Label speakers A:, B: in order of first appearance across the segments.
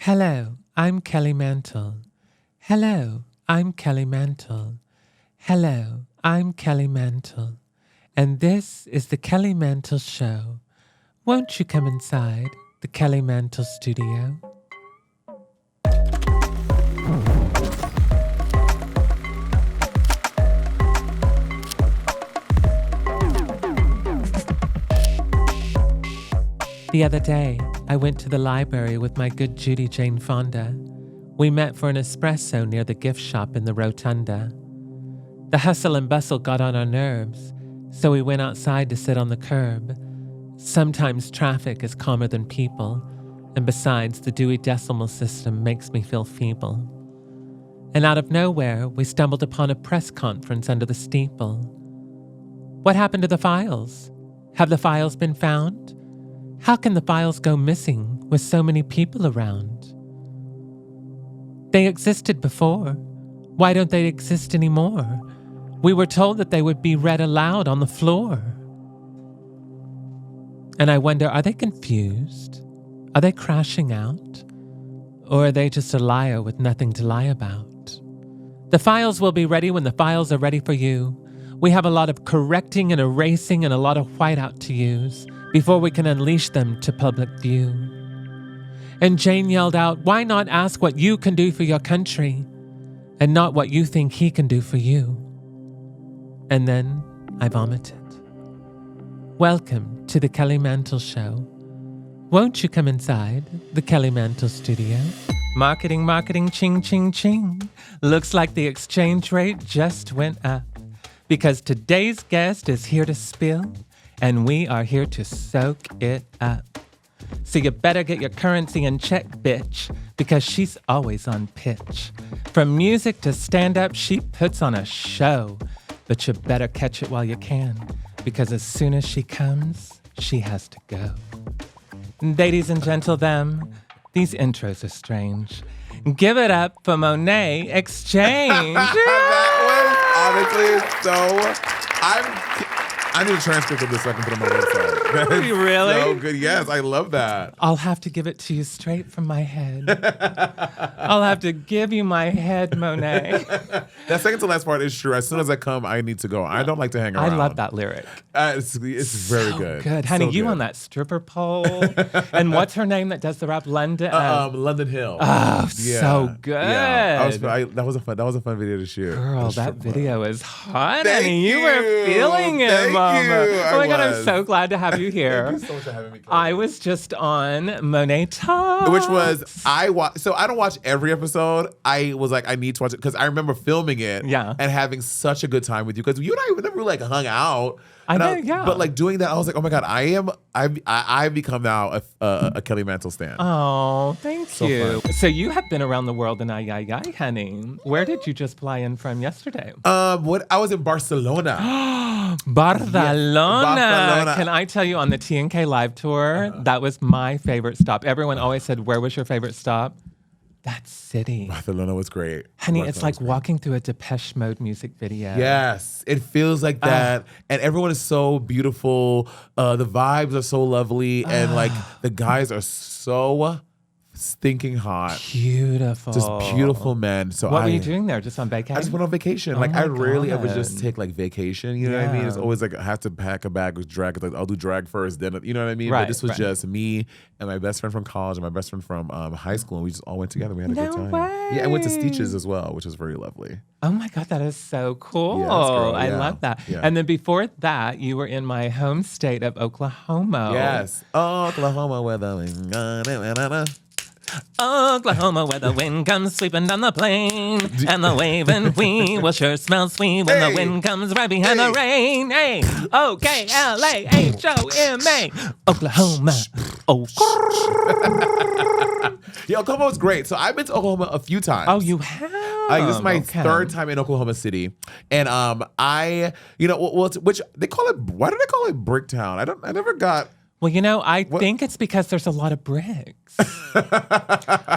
A: Hello, I'm Kelly Mantle. Hello, I'm Kelly Mantle. Hello, I'm Kelly Mantle. And this is the Kelly Mantle Show. Won't you come inside the Kelly Mantle studio? The other day, I went to the library with my good Judy Jane Fonda. We met for an espresso near the gift shop in the rotunda. The hustle and bustle got on our nerves, so we went outside to sit on the curb. Sometimes traffic is calmer than people, and besides, the Dewey Decimal System makes me feel feeble. And out of nowhere, we stumbled upon a press conference under the steeple. What happened to the files? Have the files been found? How can the files go missing with so many people around? They existed before. Why don't they exist anymore? We were told that they would be read aloud on the floor. And I wonder, are they confused? Are they crashing out? Or are they just a liar with nothing to lie about? The files will be ready when the files are ready for you. We have a lot of correcting and erasing and a lot of whiteout to use before we can unleash them to public view. And Jane yelled out, why not ask what you can do for your country and not what you think he can do for you? And then I vomited. Welcome to the Kelly Mantle Show. Won't you come inside the Kelly Mantle studio? Marketing, marketing, ching, ching, ching. Looks like the exchange rate just went up because today's guest is here to spill and we are here to soak it up. So you better get your currency in check, bitch, because she's always on pitch. From music to stand-up, she puts on a show. But you better catch it while you can, because as soon as she comes, she has to go. Ladies and gentlemen, these intros are strange. Give it up for Monet Exchange.
B: That was honestly so... I need a transcript of this so I can put it on my website.
A: Really?
B: So good. Yes, I love that.
A: I'll have to give it to you straight from my head. I'll have to give you my head, Monet.
B: That second to last part is true. As soon as I come, I need to go. I don't like to hang around.
A: I love that lyric.
B: It's very
A: so
B: good.
A: Honey,
B: so
A: you
B: good.
A: on that stripper pole. And what's her name that does the rap? London?
B: London Hill.
A: Oh, so good.
B: Yeah. That was a fun video to shoot.
A: Girl, that video is hot.
B: Thank
A: honey. You were feeling it,
B: Thank
A: Mama.
B: you.
A: Oh my God, I'm so glad to have you here.
B: Thank you so much for having me.
A: I was just on Monét Talks.
B: Which was, so I don't watch every episode. I was like, I need to watch it because I remember filming it and having such a good time with you because you and I never really hung out.
A: I know, yeah.
B: But like doing that, I was like, oh my God, I've become now a Kelly Mantle stan.
A: Oh, thank you.
B: Fun.
A: So you have been around the world in ay, honey. Where did you just fly in from yesterday?
B: I was in Barcelona.
A: Barcelona.
B: Barcelona.
A: Can I tell you, on the T&K live tour, that was my favorite stop. Everyone always said, where was your favorite stop? That city.
B: Barcelona was great.
A: Honey, it's like walking through a Depeche Mode music video.
B: Yes, it feels like that. And everyone is so beautiful. The vibes are so lovely. And like the guys are so stinking hot.
A: Beautiful.
B: Just beautiful men. So
A: what were you doing there? Just on vacation?
B: I just went on vacation. Like I rarely ever just take like vacation. You know what I mean? It's always like I have to pack a bag with drag. Like I'll do drag first, then you know what I mean?
A: Right,
B: but this was just me and my best friend from college and my best friend from high school, and we just all went together. We had a good time.
A: Way.
B: Yeah, I went to Stitches as well, which was very lovely.
A: Oh my God, that is so cool.
B: Yes, girl,
A: I love that.
B: Yeah.
A: And then before that, you were in my home state of Oklahoma.
B: Yes. Oklahoma where the
A: Oklahoma, where the wind comes sweeping down the plain, and the waving we will sure smell sweet when the wind comes right behind the rain. Hey, O-K-L-A-H-O-M-A, Oklahoma. Oh,
B: yeah, Oklahoma was great. So I've been to Oklahoma a few times.
A: Oh, you have?
B: This is my third time in Oklahoma City, and which they call it. Why do they call it Bricktown? I never got.
A: Well, I think it's because there's a lot of bricks.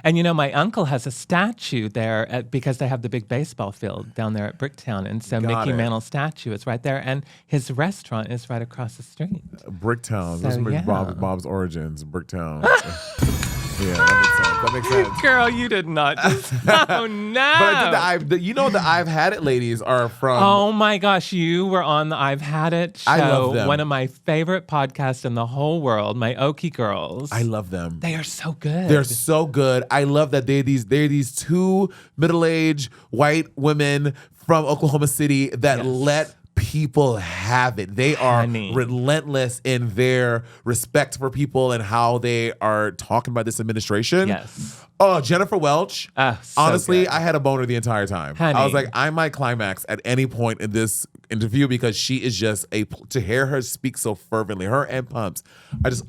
A: And, my uncle has a statue there because they have the big baseball field down there at Bricktown. And so Nicki Mantle's statue is right there. And his restaurant is right across the street.
B: Bricktown.
A: So,
B: Those are Bob's origins, Bricktown. Yeah, that makes sense.
A: Girl, you did not just. Oh, no.
B: But I did the I've Had It ladies are from.
A: Oh my gosh, you were on the I've Had It show.
B: I love them.
A: One of my favorite podcasts in the whole world, my Okie girls.
B: I love them.
A: They are so good.
B: They're so good. I love that they're these two middle-aged white women from Oklahoma City that let people have it. They are relentless in their respect for people and how they are talking about this administration.
A: Yes.
B: Oh, Jennifer Welch.
A: So
B: honestly,
A: good.
B: I had a boner the entire time.
A: Honey.
B: I was like, I might climax at any point in this interview because she is just to hear her speak so fervently, her and Pumps.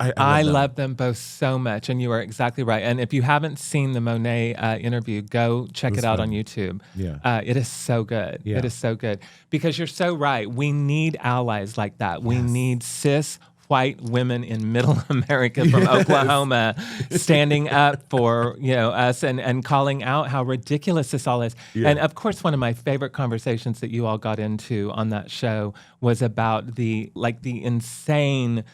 B: I
A: love them both so much, and you are exactly right. And if you haven't seen the Monet interview, go check it out on YouTube.
B: Yeah.
A: It is so good.
B: Yeah.
A: It is so good because you're so right. We need allies like that. We need cis white women in middle America from Oklahoma standing up for us and calling out how ridiculous this all is. Yeah. And of course, one of my favorite conversations that you all got into on that show was about the insane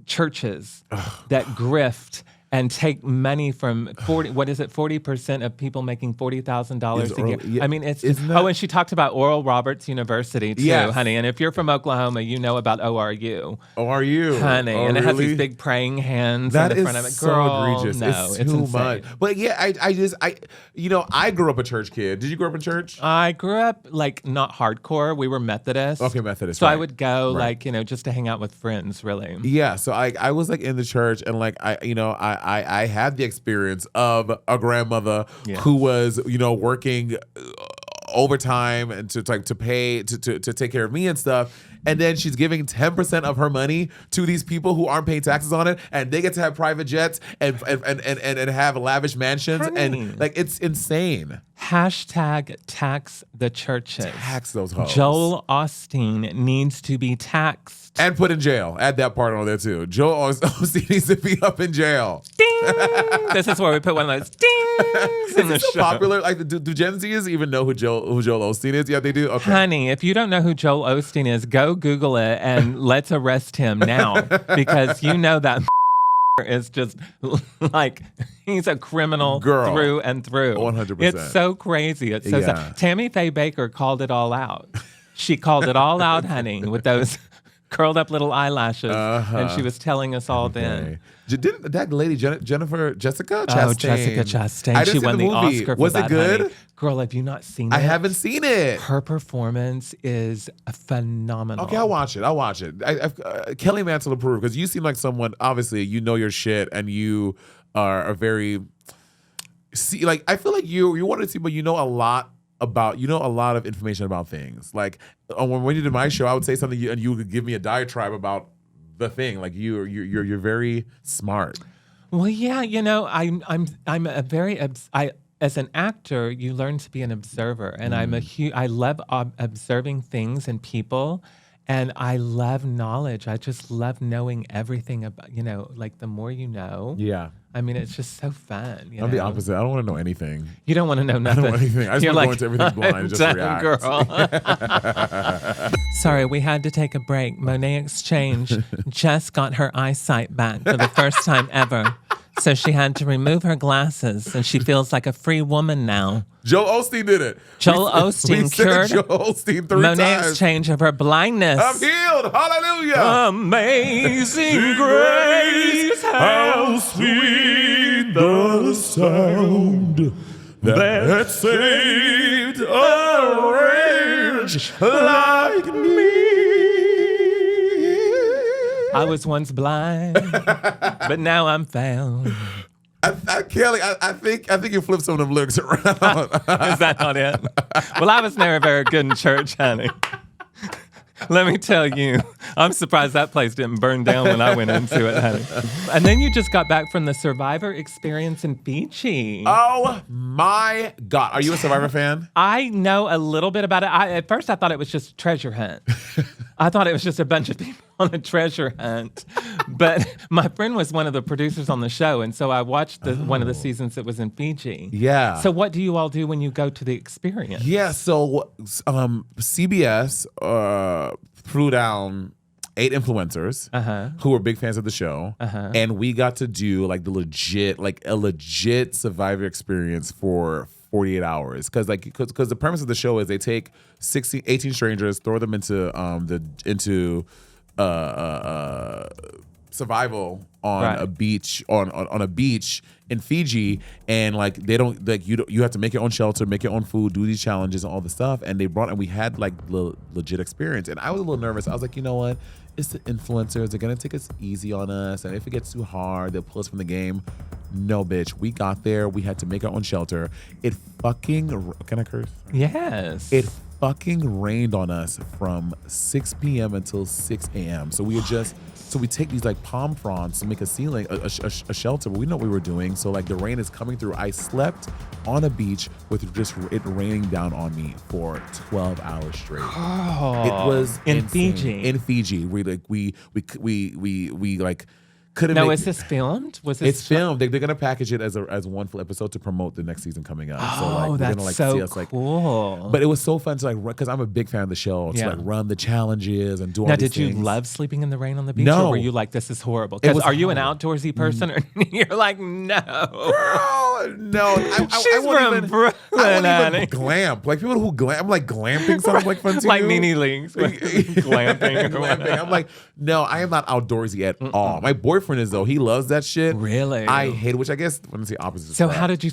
A: churches that grift and take money from 40% of people making $40,000 a year.
B: Yeah.
A: I mean, it's
B: that,
A: and she talked about Oral Roberts University too, honey. And if you're from Oklahoma, you know about ORU.
B: ORU,
A: honey, and it has
B: really?
A: these big praying hands
B: that
A: on the front of it.
B: So
A: Girl,
B: egregious.
A: No,
B: it's too
A: insane.
B: much. But yeah, I grew up a church kid. Did you grow up in church?
A: I grew up not hardcore. We were Methodist.
B: Okay, Methodist.
A: So I would go just to hang out with friends, really.
B: Yeah. So I was in the church and I had the experience of a grandmother who was working overtime and to pay to take care of me and stuff. And then she's giving 10% of her money to these people who aren't paying taxes on it, and they get to have private jets and have lavish mansions.
A: Honey.
B: And it's insane.
A: Hashtag tax the churches.
B: Tax those hoes.
A: Joel Osteen needs to be taxed.
B: And put in jail. Add that part on there too. Joel Osteen needs to be up in jail.
A: Ding! This is where we put one of those dings in the
B: Is it
A: show.
B: popular? Do Gen Zers even know who Joel Osteen is? Yeah, they do. Okay.
A: Honey, if you don't know who Joel Osteen is, go Google it and let's arrest him now because you know that is just he's a criminal through and through.
B: 100%.
A: It's so crazy. It's so sad. Tammy Faye Baker called it all out. She called it all out, honey, with those curled up little eyelashes, and she was telling us all then.
B: Didn't that lady Jessica Chastain?
A: Oh, Jessica Chastain. She won the Oscar for
B: Was
A: that,
B: it good?
A: honey. Girl, have you not seen it?
B: I haven't seen it.
A: Her performance is phenomenal.
B: Okay, I'll watch it. Kelly Mantle approved because you seem like someone, obviously, you know your shit and you are a very, I feel like you want to see, but you know a lot of information about things. Like when you did my show, I would say something and you would give me a diatribe about the thing. Like you're very smart.
A: Well, yeah, I'm a very as an actor, you learn to be an observer, and I love observing things and people, and I love knowledge. I just love knowing everything about the more you know.
B: Yeah.
A: I mean, it's just so fun.
B: I'm the opposite. I don't want to know anything.
A: You don't want to know nothing.
B: I don't want anything. I just want to go into everything blind and just react.
A: Girl. Sorry, we had to take a break. Monet Exchange just got her eyesight back for the first time ever. So she had to remove her glasses, and she feels like a free woman now.
B: Joel Osteen did it.
A: Joel Osteen cured
B: Joel Osteen 3
A: Monet
B: times.
A: Exchange of her blindness.
B: I'm healed. Hallelujah.
A: Amazing grace, how sweet
B: the sound that saved a wretch like me.
A: I was once blind, but now I'm found.
B: Kelly, I think you flipped some of them lyrics around.
A: Is that not it? Well, I was never very good in church, honey. Let me tell you, I'm surprised that place didn't burn down when I went into it, honey. And then you just got back from the Survivor experience in Fiji.
B: Oh my God. Are you a Survivor fan?
A: I know a little bit about it. At first, I thought it was just a treasure hunt. I thought it was just a bunch of people on a treasure hunt. But my friend was one of the producers on the show, and so I watched one of the seasons that was in Fiji.
B: Yeah.
A: So what do you all do when you go to the experience?
B: Yeah, so CBS threw down 8 influencers who were big fans of the show, and we got to do like a legit Survivor experience for 48 hours. Because the premise of the show is they take 18 strangers, throw them into survival on a beach on a beach in Fiji, and like they don't like you have to make your own shelter, make your own food, do these challenges and all the stuff. And we had like legit experience, and I was a little nervous. I was like, you know what? It's the influencers. They're gonna take us easy on us, and if it gets too hard, they'll pull us from the game. No, bitch. We got there. We had to make our own shelter. It fucking can I curse?
A: Yes.
B: It fucking rained on us from 6 p.m. until 6 a.m. So we take these like palm fronds to make a ceiling, a shelter, but we know what we were doing. So like the rain is coming through. I slept on a beach with just it raining down on me for 12 hours straight.
A: Oh,
B: it was
A: in
B: insane.
A: Fiji.
B: In Fiji, we couldn't.
A: No, is this filmed?
B: It's filmed. They're gonna package it as one full episode to promote the next season coming up.
A: Oh,
B: so like,
A: that's
B: gonna, like,
A: so
B: see us, like,
A: cool.
B: But it was so fun to like, because I'm a big fan of the show, to like run the challenges and do all these things.
A: Now, did you love sleeping in the rain on the beach?
B: No.
A: Or were you like, this is horrible? Because are you an outdoorsy person? Or you're like, no.
B: Girl, no.
A: She's from Brooklyn,
B: I won't even glamp. Like people who glamp, I'm like, glamping sounds like fun to
A: like
B: you.
A: Nene Leaks. Glamping.
B: Glamping. I'm like, no, I am not outdoorsy at all. My boyfriend is though. He loves that shit.
A: Really?
B: I hate it, which I guess when I say opposite.
A: So how did you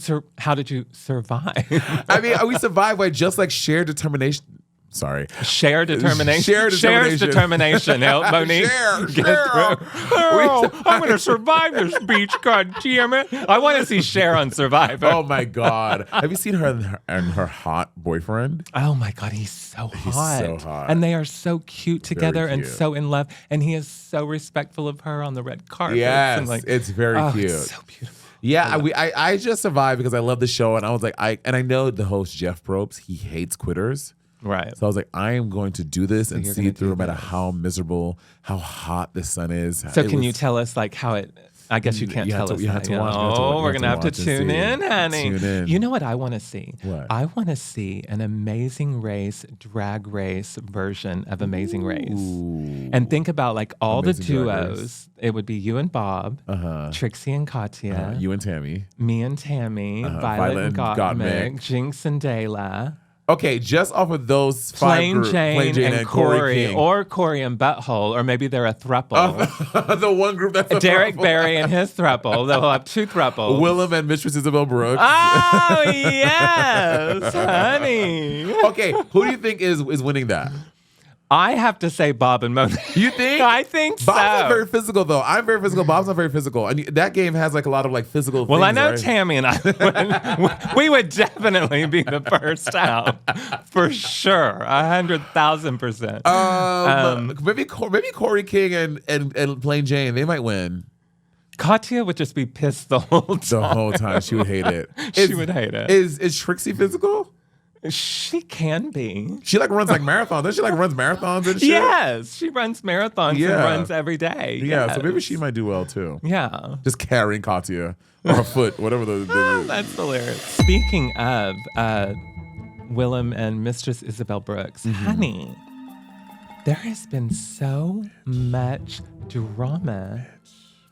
A: survive?
B: I mean, we survived by just like shared determination. Sorry.
A: Share determination.
B: Shared
A: determination. Help Monique.
B: Share.
A: I'm going to survive this beach. God damn it. I want to see Cher on Survivor.
B: Oh my God. Have you seen her and her hot boyfriend?
A: Oh my God. He's so hot.
B: He's so hot.
A: And they are so cute together and
B: cute.
A: so in love. And he is so respectful of her on the red carpet.
B: Yes.
A: And like,
B: it's very cute.
A: It's so beautiful.
B: Yeah, I just survived because I love the show, and I was like, I know the host Jeff Probst, he hates quitters.
A: Right.
B: So I was like, I am going to do this and see it through no matter how miserable, how hot the sun is.
A: So can you tell us like how it, I guess you can't tell us.
B: You have to watch.
A: Oh, we're going to have to tune in, honey.
B: Tune in.
A: You know what I want to see?
B: What?
A: I want to see an Amazing Race drag race version of Amazing Race. And think about like all
B: Amazing
A: the duos. It would be you and Bob, Trixie and Katya,
B: you and Tammy,
A: me and Tammy, Violet and Gottmik, Jinx and Dayla.
B: Okay, just off of those five groups,
A: Plain Jane and Corey King. Or Corey and Butthole, or maybe they're a thruple.
B: The one group that's a
A: Derek
B: thruple.
A: Barry and his thruple. They'll have 2 thruples.
B: Willem and Mistress Isabel Brooks.
A: Oh, yes, honey.
B: Okay, who do you think is winning that?
A: I have to say Bob and Monet.
B: You think?
A: I think so.
B: Bob's not very physical, though. I'm very physical. Bob's not very physical. And that game has like a lot of like physical
A: Well,
B: things,
A: I know
B: right?
A: Tammy and I, we would definitely be the first out. For sure. 100,000%.
B: Maybe Corey King and Plain Jane, they might win.
A: Katya would just be pissed the whole time.
B: The whole time. She would hate it.
A: She would hate it.
B: Is Trixie physical?
A: She can be.
B: She like runs like marathons. Doesn't she like runs marathons and shit?
A: Yes, she runs marathons and runs every day.
B: Yeah,
A: yes.
B: So maybe she might do well too.
A: Yeah.
B: Just carrying Katya or her foot, whatever
A: That's hilarious. Speaking of Willem and Mistress Isabel Brooks, honey, there has been so much drama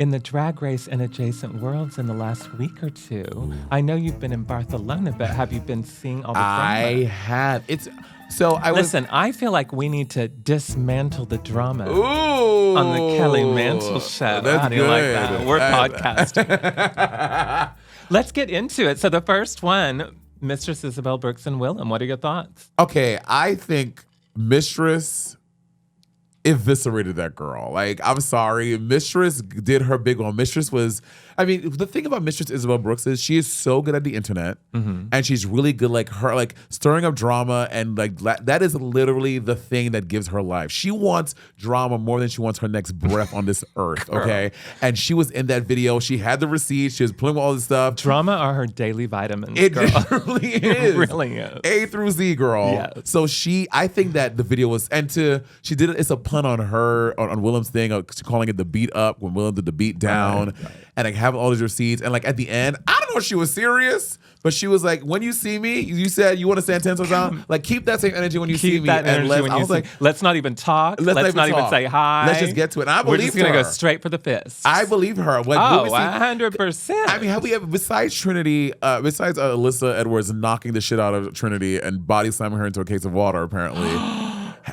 A: in the drag race and adjacent worlds in the last week or two. I know you've been in Barcelona, but have you been seeing all the drama?
B: I have. Listen,
A: I feel like we need to dismantle the drama
B: Ooh,
A: on the Kelly Mantle Show.
B: That's
A: How do you like
B: good.
A: that? We're podcasting. Let's get into it. So the first one, Mistress Isabel Brooks and Willem. What are your thoughts?
B: Okay, I think Mistress eviscerated that girl. Like, I'm sorry. Mistress did her big one. Mistress was, I mean, the thing about Mistress Isabel Brooks is she is so good at the internet and she's really good, like her, like stirring up drama, and like that is literally the thing that gives her life. She wants drama more than she wants her next breath on this earth, okay? And she was in that video. She had the receipts. She was playing with all this stuff.
A: Drama are her daily vitamins,
B: It
A: girl.
B: really is.
A: It really is.
B: A through Z, girl.
A: Yes.
B: So I think that the video was, she did it, it's a pun on her, on Willem's thing, calling it the beat up when Willem did the beat down.
A: Right.
B: And like having all these receipts. And like at the end, I don't know if she was serious, but she was like, when you see me, you said you want to stand 10 toes down. Like keep that same energy when you see me.
A: Let's not even talk. Let's not even say hi.
B: Let's just get to it. And I believe
A: We're just going to go straight for the fist.
B: I believe her. Like,
A: 100%.
B: I mean, have we ever, besides Trinity, besides Alyssa Edwards knocking the shit out of Trinity and body slamming her into a case of water, apparently.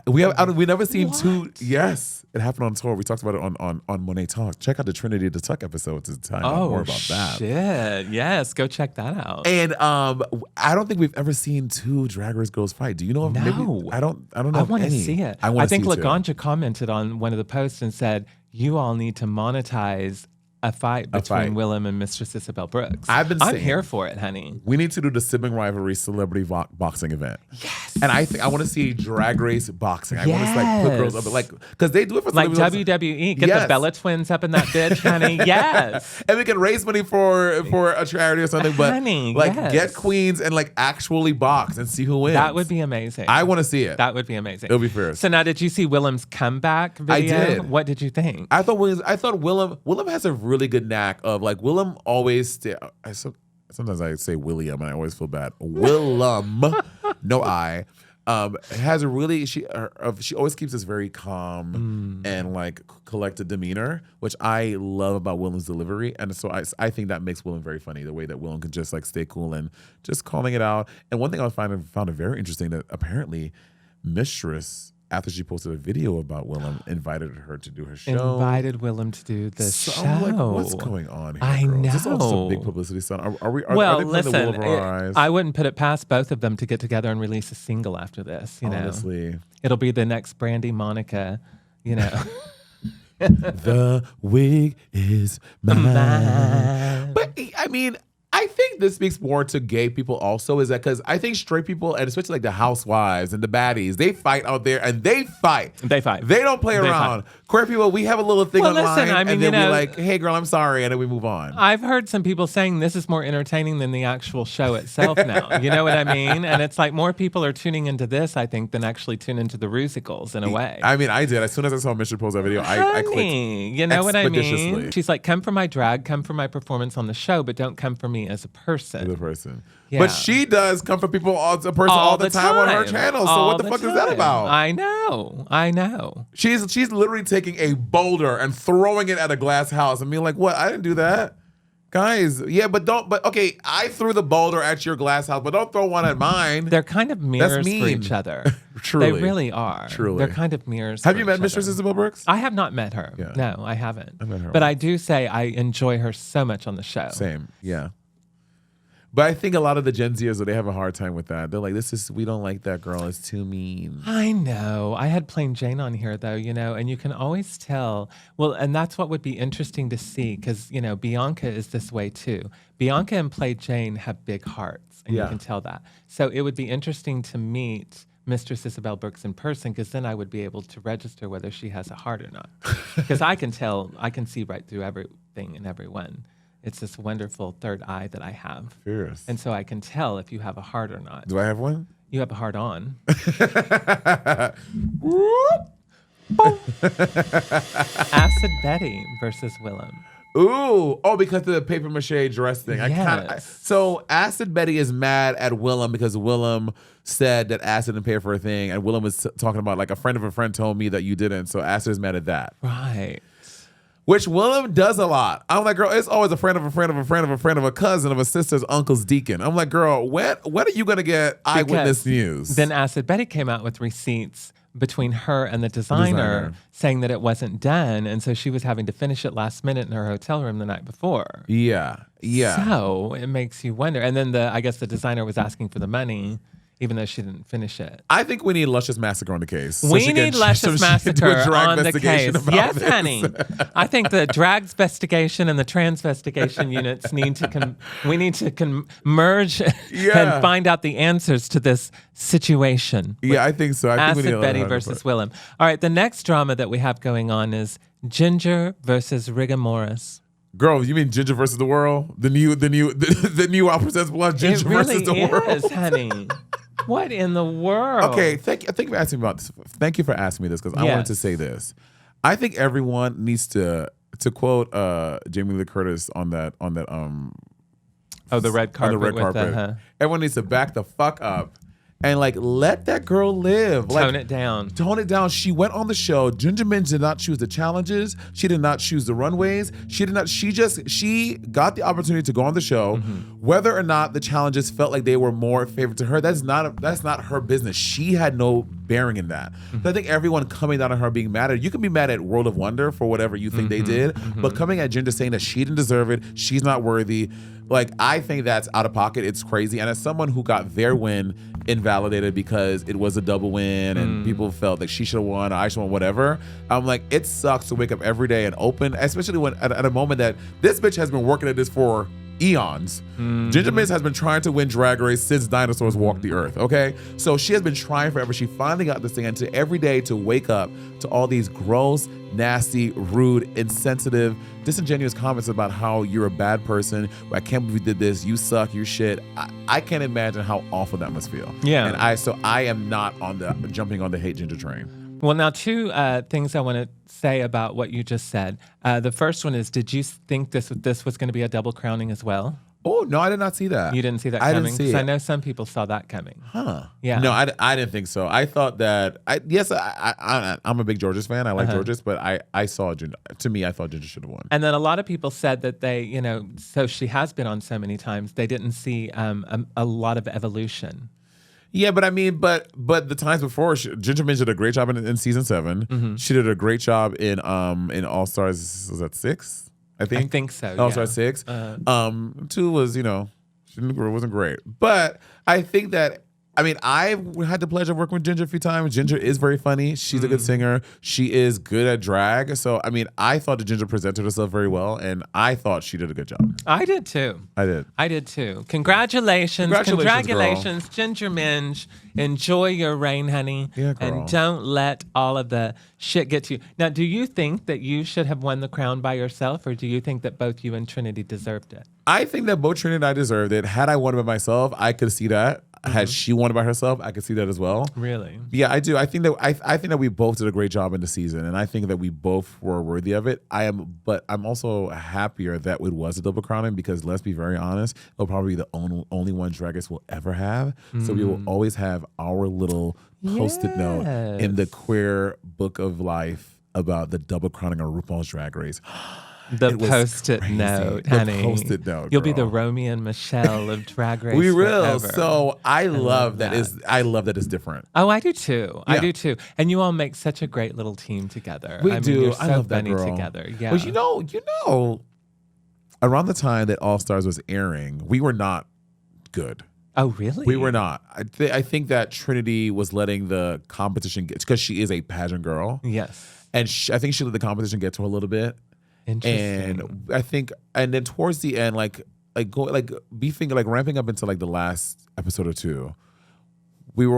B: We never seen two. Yes, it happened on tour. We talked about it on Monet Talk. Check out the Trinity the Tuck episode to find out more about that.
A: Shit! Yes, go check that out.
B: And I don't think we've ever seen two Drag Race girls fight. Do you know?
A: No,
B: maybe, I don't know.
A: I want to see it.
B: I
A: think Laganja commented on one of the posts and said, "You all need to monetize a fight between Willem and Mistress Isabel Brooks." I'm here for it, honey.
B: We need to do the sibling rivalry celebrity boxing event.
A: Yes.
B: And I want to see Drag Race boxing. I want to like put girls up, like because they do it for
A: like WWE. Get the Bella Twins up in that bitch, honey. Yes.
B: And we can raise money for a charity or something. But
A: honey,
B: get queens and like actually box and see who wins.
A: That would be amazing.
B: I want to see it.
A: That would be amazing.
B: It'll be fierce.
A: So now, did you see Willem's comeback video?
B: I did.
A: What did you think?
B: I thought Willem has a really good knack of like Willem always. Sometimes I say William and I always feel bad. Willem, no I. Has a really she always keeps this very calm and like collected demeanor, which I love about Willem's delivery, and so I think that makes Willem very funny. The way that Willem can just like stay cool and just calling it out. And one thing I found it very interesting that apparently Mistress, after she posted a video about Willem, invited her to do her show.
A: Invited Willem to do the show.
B: I'm like, what's going on here?
A: I know.
B: Is this also a big publicity stunt? Are they
A: listen,
B: playing the wool over our eyes?
A: I wouldn't put it past both of them to get together and release a single after this.
B: Honestly,
A: it'll be the next Brandy Monica.
B: The wig is mine. But I mean, I think this speaks more to gay people also, is that because I think straight people, and especially like the housewives and the baddies, they fight out there and they fight.
A: They fight.
B: They don't play around. Queer people, we have a little thing online
A: I mean,
B: and then we're like, hey girl, I'm sorry, and then we move on.
A: I've heard some people saying this is more entertaining than the actual show itself now. You know what I mean? And it's like more people are tuning into this, I think, than actually tune into the musicals in a way.
B: I mean, I did. As soon as I saw Mistress post that video, I clicked.
A: You know what I mean? She's like, come for my drag, come for my performance on the show, but don't come for me as a person.
B: The person.
A: Yeah.
B: But she does come for people all the time on her channel. So what the fuck is that about?
A: I know.
B: She's literally taking a boulder and throwing it at a glass house and being like, what? I didn't do that. Guys, yeah, but okay, I threw the boulder at your glass house, but don't throw one at mine.
A: They're kind of mirrors for each other.
B: Truly.
A: They really are.
B: Truly.
A: They're kind of mirrors.
B: Have you met Mistress Isabel Brooks?
A: I have not met her.
B: Yeah.
A: No, I haven't.
B: I met her
A: but
B: once.
A: I do say I enjoy her so much on the show.
B: Same, yeah. But I think a lot of the Gen Zers, they have a hard time with that. They're like, we don't like that girl. It's too mean.
A: I know. I had Plain Jane on here, though, and you can always tell. Well, and that's what would be interesting to see because, Bianca is this way, too. Bianca and Plain Jane have big hearts, and you can tell that. So it would be interesting to meet Mistress Isabel Brooks in person because then I would be able to register whether she has a heart or not. Because I can see right through everything and everyone. It's this wonderful third eye that I have.
B: Fierce.
A: And so I can tell if you have a heart or not.
B: Do I have one?
A: You have a heart on. Acid Betty versus Willem.
B: Ooh. Oh, because of the paper mache dress thing.
A: Yes.
B: So Acid Betty is mad at Willem because Willem said that Acid didn't pay for a thing. And Willem was talking about like a friend of a friend told me that you didn't. So Acid is mad at that.
A: Right.
B: Which Willem does a lot. I'm like, girl, it's always a friend of a friend of a friend of a friend of a cousin of a sister's uncle's deacon. I'm like, girl, when are you going to get eyewitness news?
A: Then Acid Betty came out with receipts between her and the designer saying that it wasn't done. And so she was having to finish it last minute in her hotel room the night before.
B: Yeah.
A: So it makes you wonder. And then I guess the designer was asking for the money, even though she didn't finish it.
B: I think we need Luscious Massacre on the case.
A: We need Luscious Massacre on the case. Yes,
B: this.
A: honey. I think the drag investigation and the trans investigation units need to merge and find out the answers to this situation.
B: Yeah, I think so. I think we need
A: Betty versus Willem. All right, the next drama that we have going on is Ginger versus Rigor Morris.
B: Girl, you mean Ginger versus the World? The new Out Presents Blonde Ginger versus the World?
A: It really is, honey. What in the world?
B: Okay, thank you for asking me about this. Thank you for asking me this because I wanted to say this. I think everyone needs to to quote Jamie Lee Curtis on that
A: the red carpet.
B: On the red carpet. Everyone needs to back the fuck up and like let that girl live.
A: Tone it down.
B: Tone it down. She went on the show. Ginger Minj did not choose the challenges. She did not choose the runways. She got the opportunity to go on the show. Whether or not the challenges felt like they were more favored to her, that's not her business. She had no bearing in that. So I think everyone coming down on her being mad at her, you can be mad at World of Wonder for whatever you think they did, but coming at Ginger saying that she didn't deserve it, she's not worthy, like I think that's out of pocket. It's crazy. And as someone who got their win invalidated because it was a double win and people felt like she should have won or I should have won, whatever, I'm like, it sucks to wake up every day and open, especially when at a moment that this bitch has been working at this for eons. Ginger Minj has been trying to win Drag Race since dinosaurs walked the earth, okay? So she has been trying forever. She finally got this thing, and to every day to wake up to all these gross, nasty, rude, insensitive, disingenuous comments about how you're a bad person, I can't believe you did this, you suck, you're shit. I can't imagine how awful that must feel.
A: Yeah.
B: And I am not jumping on the hate Ginger train.
A: Well, now two things I want to say about what you just said. The first one is, did you think this was going to be a double crowning as well?
B: Oh, no, I did not see that.
A: You didn't see that
B: I
A: coming?
B: didn't see it.
A: Because I know some people saw that coming.
B: Huh.
A: Yeah.
B: No, I didn't think so. I thought that, I'm a big Georges fan. I like Georges, but I saw Ginger. To me, I thought Ginger should have won.
A: And then a lot of people said that they, so she has been on so many times, they didn't see a lot of evolution.
B: Yeah, but I mean, but the times before, Ginger Minj did a great job in season 7. She did a great job in All Stars. Was that 6? I think
A: so.
B: All Stars 6. 2 was wasn't great, but I think that. I mean, I've had the pleasure of working with Ginger a few times. Ginger is very funny. She's a good singer. She is good at drag. So, I mean, I thought that Ginger presented herself very well, and I thought she did a good job.
A: I did too.
B: I did
A: too. Congratulations,
B: girl.
A: Ginger Minj. Enjoy your reign, honey.
B: Yeah, girl.
A: And don't let all of the shit get to you. Now, do you think that you should have won the crown by yourself, or do you think that both you and Trinity deserved it?
B: I think that both Trinity and I deserved it. Had I won it by myself, I could see that. Had she won it by herself, I could see that as well.
A: Really?
B: Yeah, I do. I think that we both did a great job in the season, and I think that we both were worthy of it. But I'm also happier that it was a double crowning because let's be very honest, it'll probably be the only one Drag Race will ever have. So we will always have our little post-it note in the queer book of life about the double crowning of RuPaul's Drag Race.
A: The post-it note, honey.
B: The post-it note,
A: You'll be the Romy and Michelle of Drag Race.
B: We will.
A: Forever.
B: So I love that. I love that it's different.
A: Oh, I do too.
B: Yeah.
A: I do too. And you all make such a great little team together.
B: We do.
A: You're so
B: I love that
A: funny
B: girl.
A: together. Yeah.
B: Well, you know, around the time that All Stars was airing, we were not good.
A: Oh, really?
B: We were not. I think that Trinity was letting the competition get, because she is a pageant girl.
A: Yes.
B: And I think she let the competition get to her a little bit.
A: Interesting.
B: And I think, and then towards the end, ramping up into like the last episode or 2,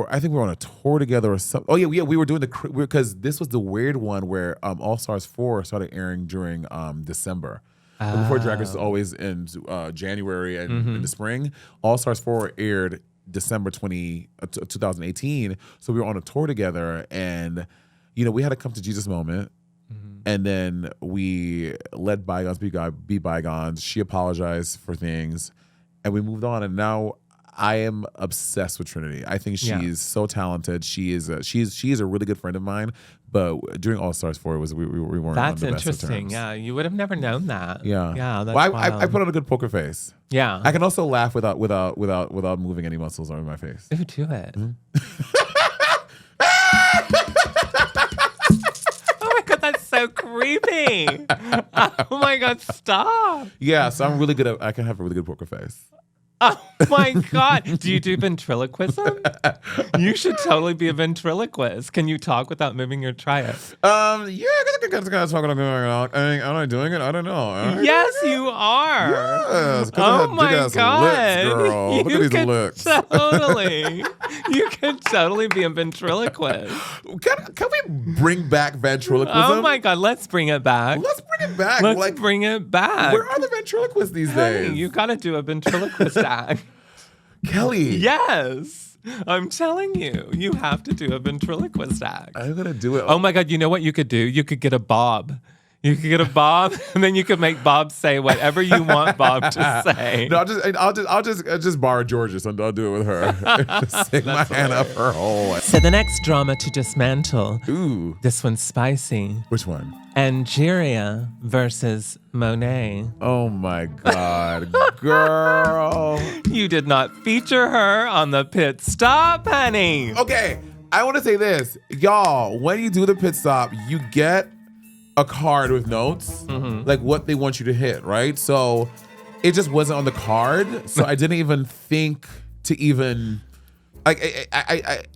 B: I think we were on a tour together or something. Oh yeah, we were doing because this was the weird one where All Stars 4 started airing during December. But before Drag Race was always in January and in the spring. All Stars 4 aired December 2018. So we were on a tour together, and we had a come to Jesus moment. And then we let bygones be bygones. She apologized for things, and we moved on. And now I am obsessed with Trinity. I think she's so talented. She is a really good friend of mine. But during All Stars 4, we weren't.
A: That's
B: on the best of
A: interesting.
B: terms.
A: Yeah, you would have never known that.
B: Yeah,
A: yeah. That's
B: well,
A: wild.
B: I put on a good poker face.
A: Yeah,
B: I can also laugh without moving any muscles on my face.
A: Ooh, do it. That's so creepy. Oh my God, stop.
B: Yeah, so I'm really good I can have a really good poker face.
A: Oh my God. Do you do ventriloquism? You should totally be a ventriloquist. Can you talk without moving your triad?
B: Yeah, I guess I can talk about it. Am I doing it? I don't know.
A: Yes, you are.
B: Yes.
A: Oh my God.
B: Lips, girl. Look at these lips.
A: You could totally be a ventriloquist.
B: Can we bring back ventriloquism?
A: Oh my God, let's bring it back.
B: Let's bring it back.
A: Let's bring it back.
B: Where are the ventriloquists these days?
A: You got to do a ventriloquist act.
B: Kelly.
A: Yes. I'm telling you, you have to do a ventriloquist act.
B: I'm going to do it.
A: Oh my God, you know what you could do? You could get a bob. You could get a Bob, and then you could make Bob say whatever you want Bob to say.
B: No, I'll just borrow George's and I'll do it with her. Just stick my hand up her hole.
A: So the next drama to dismantle.
B: Ooh.
A: This one's spicy.
B: Which one?
A: Angeria versus Monet.
B: Oh my God, girl.
A: You did not feature her on the pit stop, honey.
B: Okay, I want to say this. Y'all, when you do the pit stop, you get a card with notes, like what they want you to hit, right? So it just wasn't on the card. So I didn't even think to even, like, and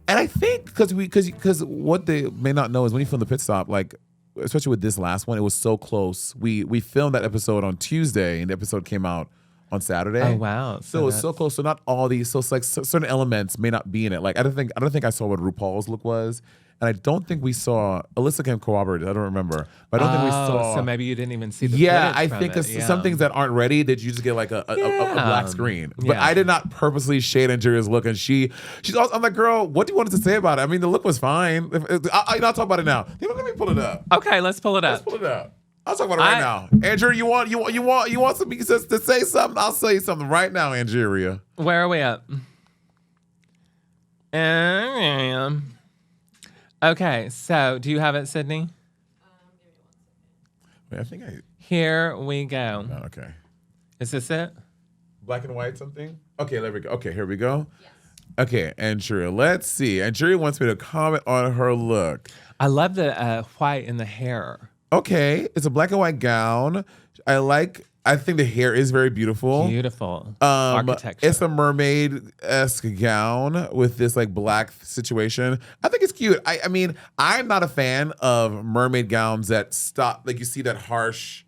B: I think because what they may not know is when you film the pit stop, like, especially with this last one, it was so close. We filmed that episode on Tuesday, and the episode came out on Saturday.
A: Oh wow!
B: So it was so close. So not all these. So it's like certain elements may not be in it. Like I don't think I saw what RuPaul's look was, and I don't think we saw. Alyssa can corroborate it. I don't remember, but I don't think we saw.
A: So maybe you didn't even see the.
B: Yeah, I
A: from
B: think
A: it.
B: some things that aren't ready that you just get like a black screen. But I did not purposely shade Angeria's look, and she's. Also, I'm like, girl, what do you want us to say about it? I mean, the look was fine. I'll talk about it now. Let me pull it up.
A: Okay, let's pull it up.
B: Let's pull it up. I'll talk about it right now. Angeria, you want some to say something? I'll say something right now, Angeria.
A: Where are we at? Okay, so do you have it, Sydney?
B: Wait, I think I.
A: Here we go.
B: Oh, okay.
A: Is this it?
B: Black and white something? Okay, there we go. Okay, here we go. Yes. Okay, Angeria, let's see. Angeria wants me to comment on her look.
A: I love the white in the hair.
B: Okay, it's a black and white gown. I think the hair is very beautiful.
A: Beautiful. Architecture.
B: It's a mermaid-esque gown with this like black situation. I think it's cute. I mean, I'm not a fan of mermaid gowns that stop, like you see that harsh,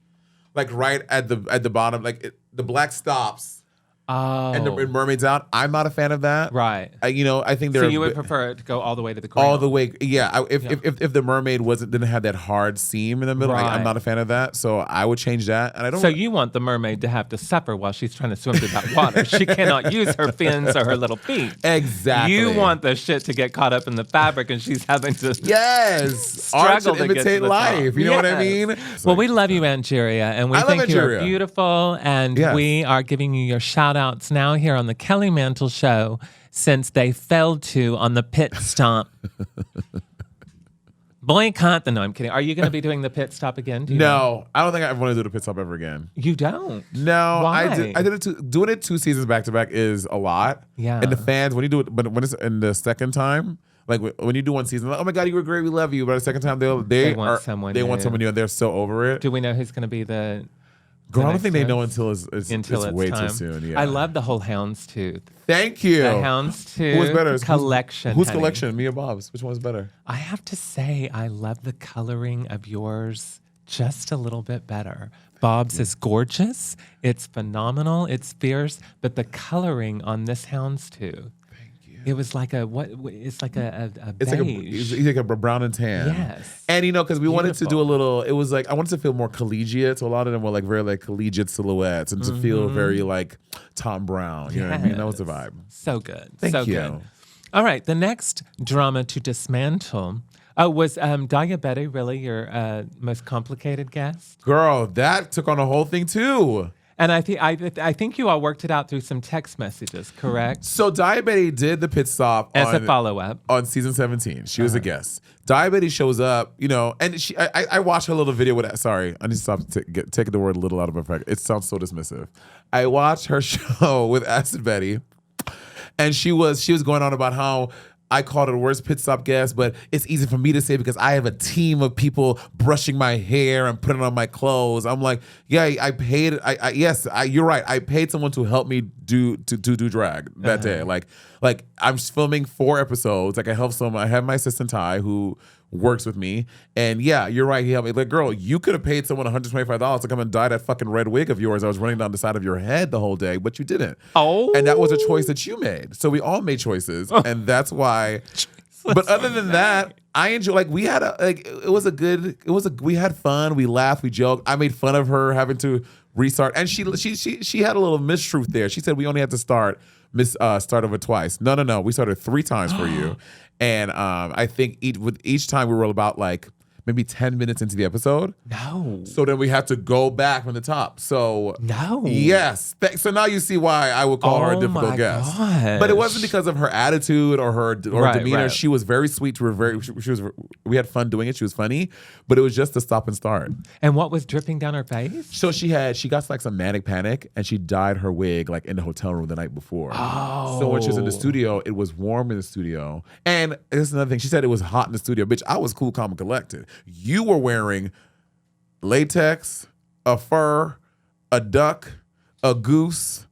B: like right at the bottom, like the black stops.
A: Oh.
B: And the mermaid's out. I'm not a fan of that.
A: Right.
B: I think they're.
A: So you would prefer it to go all the way to the ground?
B: All the way, yeah. If the mermaid didn't have that hard seam in the middle, I'm not a fan of that. So I would change that. And I don't.
A: So you want the mermaid to have to suffer while she's trying to swim through that water? She cannot use her fins or her little feet.
B: Exactly.
A: You want the shit to get caught up in the fabric, and she's having to
B: struggle to imitate life. You know what I mean?
A: Well, we love you, Angeria, and we think you're beautiful, and we are giving you your shout outs now here on the Kelly Mantle Show since they failed to on the pit stop. Boycott the. No, I'm kidding. Are you going to be doing the pit stop again?
B: No, I don't think I ever want to do the pit stop ever again.
A: You don't?
B: No.
A: Why?
B: I did it doing it 2 seasons back to back is a lot.
A: Yeah.
B: And the fans, when you do it, but when it's in the second time, like when you do one season, like, oh my God, you were great, we love you. But the second time, they want someone new, and they're so over it.
A: Do we know who's going to be the?
B: Girl, I don't think they know until it's way too soon. Yeah.
A: I love the whole houndstooth.
B: Thank you.
A: The houndstooth
B: Who's better?
A: collection.
B: Whose collection? Me or Bob's? Which one's better?
A: I have to say, I love the coloring of yours just a little bit better. Bob's is gorgeous. It's phenomenal. It's fierce. But the coloring on this houndstooth. It was like it's like a beige.
B: It's like a brown and tan.
A: Yes.
B: And because we wanted to do a little, it was like, I wanted to feel more collegiate. So a lot of them were like very like collegiate silhouettes and to feel very like Tom Brown. You know what I mean? That was the vibe.
A: So good.
B: Thank you.
A: Good. All right. The next drama to dismantle. Was Diabetic really your most complicated guest?
B: Girl, that took on a whole thing too.
A: And I think you all worked it out through some text messages, correct?
B: So Diabetic did the pit stop
A: as a follow-up
B: on season 17. She was a guest. Diabetic shows up, and I watched her little video with that. Sorry, I need to stop taking the word "little" out of my practice. It sounds so dismissive. I watched her show with Acid Betty, and she was going on about how I called her the worst pit stop guest, but it's easy for me to say because I have a team of people brushing my hair and putting on my clothes. I'm like, yeah, I paid. You're right. I paid someone to help me do drag that day. Like I'm filming 4 episodes. Like I have my assistant Ty who works with me, and yeah, you're right. He helped me. Like, girl, you could have paid someone $125 to come and dye that fucking red wig of yours. I was running down the side of your head the whole day, but you didn't.
A: Oh,
B: and that was a choice that you made. So we all made choices, and that's why. But other than that, I enjoy. Like we had we had fun. We laughed. We joked. I made fun of her having to restart, and she had a little mistruth there. She said we only had to start over twice. No. We started 3 times for you. And I think each time we were about like maybe 10 minutes into the episode.
A: No.
B: So then we had to go back from the top. So
A: no.
B: Yes. So now you see why I would call her a difficult guest. But it wasn't because of her attitude or her demeanor. Right. She was very sweet. We had fun doing it. She was funny, but it was just a stop and start.
A: And what was dripping down her face?
B: So she got like some manic panic, and she dyed her wig like in the hotel room the night before.
A: Oh.
B: So when she was in the studio, it was warm in the studio. And this is another thing. She said it was hot in the studio. Bitch, I was cool, calm, and collected. You were wearing latex, a fur, a duck, a goose.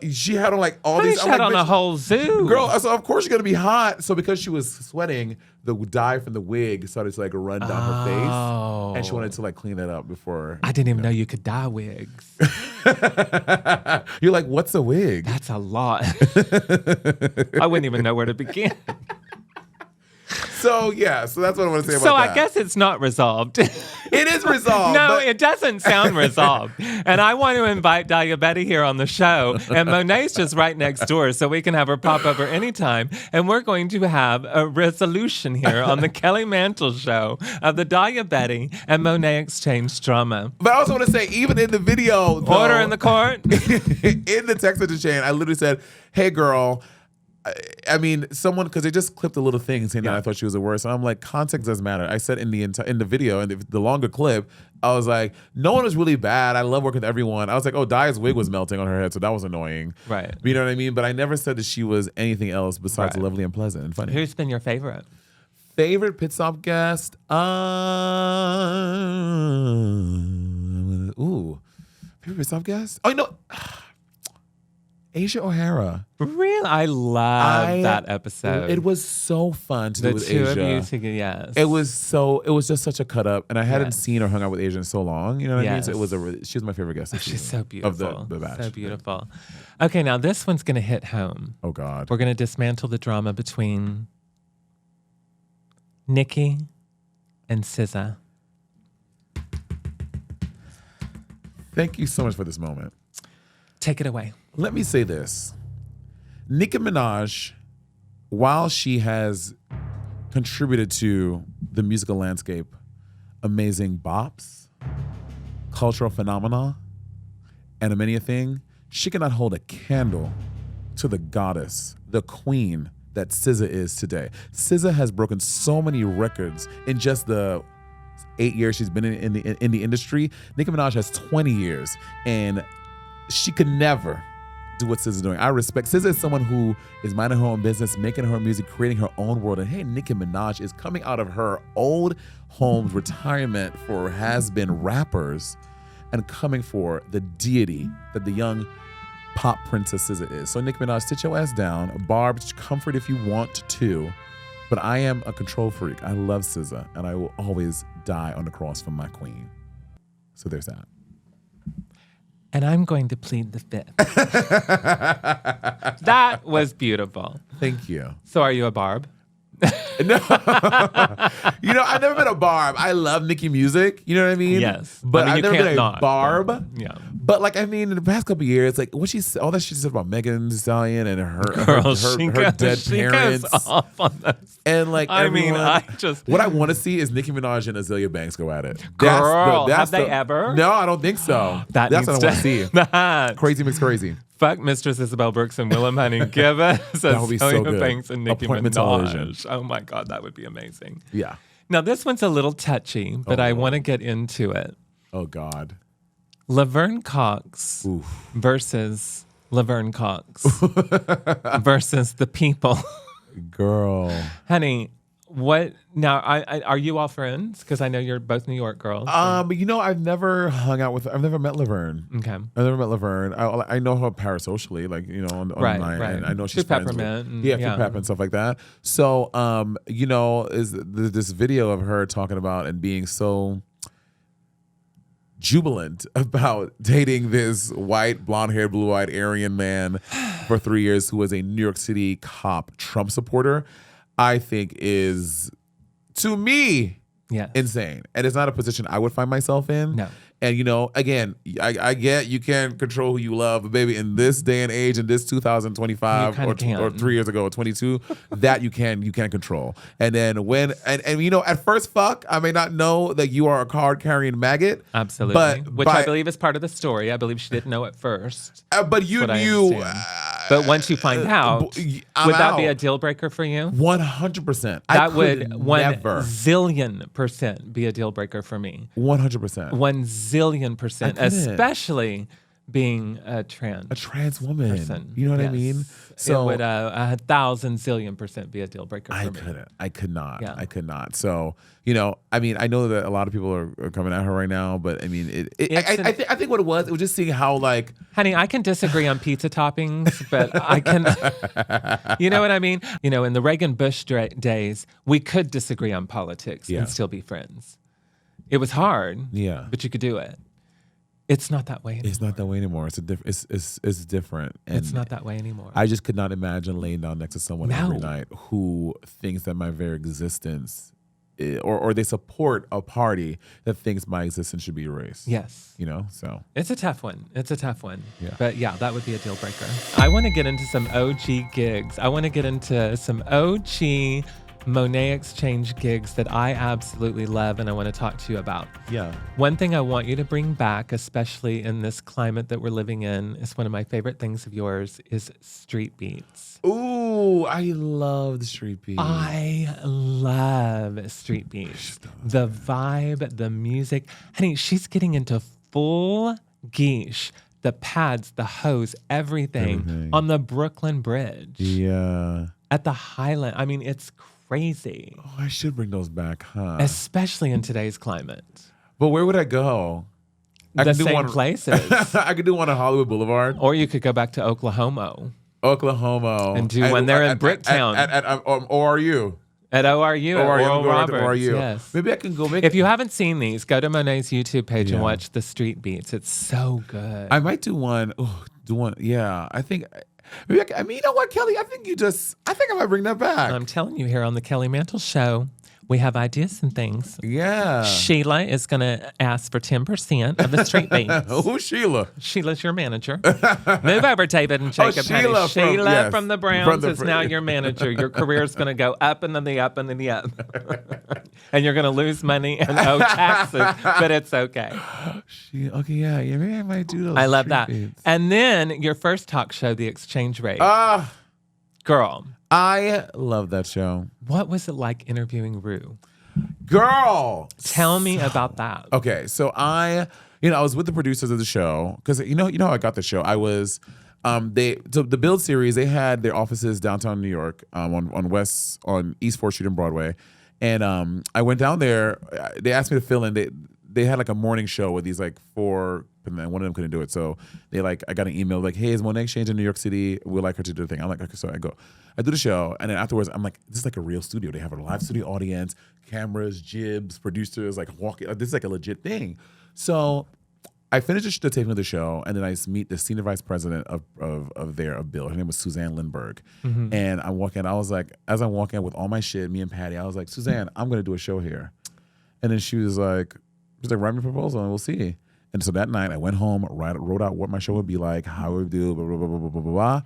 B: She had on like all these.
A: She had on a whole zoo.
B: Girl, so of course you're going to be hot. So because she was sweating, the dye from the wig started to like run down her face. And she wanted to like clean that up before.
A: I didn't even know you could dye wigs.
B: You're like, what's a wig?
A: That's a lot. I wouldn't even know where to begin.
B: So that's what I want to say about that.
A: So I guess it's not resolved.
B: It is resolved.
A: No, it doesn't sound resolved. And I want to invite Diabetic here on the show. And Monet's just right next door, so we can have her pop over anytime. And we're going to have a resolution here on the Kelly Mantle Show of the Diabetic and Monet Exchange drama.
B: But I also want to say, even in the video, though,
A: order in the court.
B: In the text message chain, I literally said, "Hey, girl." I mean, someone, because they just clipped a little thing saying that I thought she was the worst. And I'm like, context doesn't matter. I said in the video, in the longer clip, I was like, no one was really bad. I love working with everyone. I was like, oh, Dia's wig was melting on her head, so that was annoying.
A: Right.
B: You know what I mean? But I never said that she was anything else besides lovely and pleasant and funny.
A: Who's been your favorite?
B: Favorite pit stop guest? Favorite pit stop guest? Oh, no. Asia O'Hara.
A: Really? I love that episode.
B: It was so fun to do with Asia.
A: The two of you together, yes.
B: It was just such a cut up. And I hadn't seen or hung out with Asia in so long. You know what I mean? So she was my favorite guest.
A: She's so beautiful.
B: Of the batch.
A: So beautiful. Okay, now this one's going to hit home.
B: Oh, God.
A: We're going to dismantle the drama between Nicki and SZA.
B: Thank you so much for this moment.
A: Take it away.
B: Let me say this. Nicki Minaj, while she has contributed to the musical landscape, amazing bops, cultural phenomena, and many a thing, she cannot hold a candle to the goddess, the queen that SZA is today. SZA has broken so many records in just the 8 years she's been in the industry. Nicki Minaj has 20 years, and she could never do what SZA's doing. I respect SZA is someone who is minding her own business, making her music, creating her own world. And hey, Nicki Minaj is coming out of her old home's retirement for has-been rappers and coming for the deity that the young pop princess SZA is. So Nicki Minaj, sit your ass down. Barb, comfort if you want to. But I am a control freak. I love SZA, and I will always die on the cross for my queen. So there's that.
A: And I'm going to plead the fifth. That was beautiful.
B: Thank you.
A: So are you a Barb?
B: No. I've never been a Barb. I love Nicki music. You know what I mean?
A: Yes.
B: But I've never been a Barb.
A: Yeah.
B: But in the past couple of years, like all that shit said about Megan Thee Stallion and her dead parents.
A: Goes off on this.
B: And what I want to see is Nicki Minaj and Azealia Banks go at it.
A: Girl, have they ever?
B: No, I don't think so. That's what I want to see. Crazy mix crazy.
A: Fuck Mistress Isabel Brooks and Willem Honey. Give us Azealia Banks and Nicki Minaj. Television. Oh my God, that would be amazing.
B: Yeah.
A: Now this one's a little touchy, but I want to get into it.
B: Oh God.
A: Laverne Cox versus Laverne Cox versus the people.
B: Girl.
A: Honey, what now? Are you all friends? Because I know you're both New York girls.
B: I've never met Laverne.
A: Okay.
B: I've never met Laverne. I know her parasocially, online.
A: Right.
B: And I know she's friends with
A: Peppermint.
B: Pep and stuff like that. So, is this video of her talking about and being so jubilant about dating this white, blonde-haired, blue-eyed Aryan man for 3 years who was a New York City cop Trump supporter, I think is, to me, insane. And it's not a position I would find myself in.
A: No.
B: And, again, I get you can't control who you love, but baby, in this day and age, in this 2025 or 3 years ago, or 22, that you can control. And then at first fuck, I may not know that you are a card carrying maggot.
A: Absolutely. Which I believe is part of the story. I believe she didn't know at first.
B: But you knew.
A: But once you find out, would that be a deal breaker for you?
B: 100%.
A: That would 1,000,000% be a deal breaker for me. 100%. 1,000,000%, especially being a trans
B: woman
A: person.
B: You know what I mean?
A: So it would 1,000,000,000,000% be a deal breaker for me.
B: I could not.
A: Yeah.
B: I could not. So, I know that a lot of people are coming at her right now, but I mean, I think what it was just seeing how
A: honey, I can disagree on pizza toppings, but I can, you know what I mean? In the Reagan-Bush days, we could disagree on politics and still be friends. It was hard, but you could do it. It's not that way anymore.
B: It's not that way anymore. It's different. And
A: it's not that way anymore.
B: I just could not imagine laying down next to someone every night who thinks that my very existence, or they support a party that thinks my existence should be erased.
A: Yes.
B: So.
A: It's a tough one.
B: Yeah.
A: But yeah, that would be a deal breaker. I want to get into some OG gigs. I want to get into some OG Monet Exchange gigs that I absolutely love and I want to talk to you about.
B: Yeah.
A: One thing I want you to bring back, especially in this climate that we're living in, is one of my favorite things of yours is street beats.
B: Ooh, I love the street beats.
A: I love street beats. The vibe, the music. Honey, she's getting into full geesh. The pads, the hose, everything on the Brooklyn Bridge.
B: Yeah.
A: At the Highland. I mean, it's crazy.
B: Oh, I should bring those back, huh?
A: Especially in today's climate.
B: But where would I go?
A: The same places.
B: I could do one on Hollywood Boulevard.
A: Or you could go back to Oklahoma.
B: And
A: do one there in Bricktown.
B: At ORU.
A: At ORU, at Oral Roberts.
B: ORU.
A: Yes.
B: Maybe I can go make.
A: If you haven't seen these, go to Monet's YouTube page and watch the street beats. It's so good.
B: I might do one. Yeah, I think. Maybe you know what, Kelly? I think I might bring that back.
A: I'm telling you, here on the Kelly Mantle Show, we have ideas and things.
B: Yeah.
A: Sheila is going to ask for 10% of the street beats.
B: Who's Sheila?
A: Sheila's your manager. Move over, David and Jacob.
B: Sheila
A: from the Browns is now your manager. Your career is going to go up and then the up and then the up. And you're going to lose money and owe taxes, but it's okay.
B: Okay, yeah, maybe I might do those.
A: I love that.
B: Beats.
A: And then your first talk show, The Exchange Rate. Girl.
B: I love that show.
A: What was it like interviewing Rue?
B: Girl,
A: tell me about that.
B: Okay, so I was with the producers of the show because how I got the show. I was the Build series. They had their offices downtown New York on East 4th Street and Broadway, and I went down there. They asked me to fill in. They had like a morning show with these like 4. And then one of them couldn't do it. So I got an email like, hey, is Monet Exchange in New York City? We'd like her to do the thing. I'm like, okay, so I do the show. And then afterwards, I'm like, this is like a real studio. They have a live studio audience, cameras, jibs, producers, like walking. This is like a legit thing. So I finished the taping of the show, and then I meet the senior vice president of Bill. Her name was Suzanne Lindbergh. Mm-hmm. And I walk in, I was like, as I'm walking with all my shit, me and Patty, I was like, Suzanne, I'm going to do a show here. And then she was like, write me a proposal and we'll see. And so that night I went home, wrote out what my show would be like, how it would do, blah, blah, blah, blah, blah, blah, blah.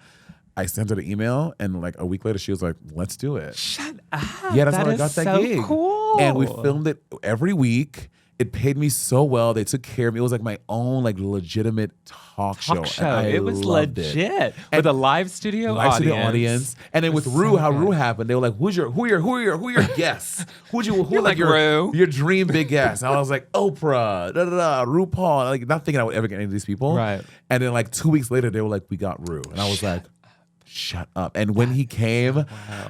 B: I sent her the email, and like a week later she was like, let's do it.
A: Shut up.
B: Yeah, that's how I got that
A: so
B: gig.
A: Cool.
B: And we filmed it every week. It paid me so well. They took care of me. It was like my own like legitimate talk show.
A: It was legit. With a live studio audience.
B: And then with Rue, how Rue happened, they were like, who are your guests? Who like
A: Rue?
B: Your dream big guest? And I was like, Oprah, RuPaul. Like not thinking I would ever get any of these people.
A: Right.
B: And then like 2 weeks later, they were like, we got Rue. And I was like, shut up. And when he came,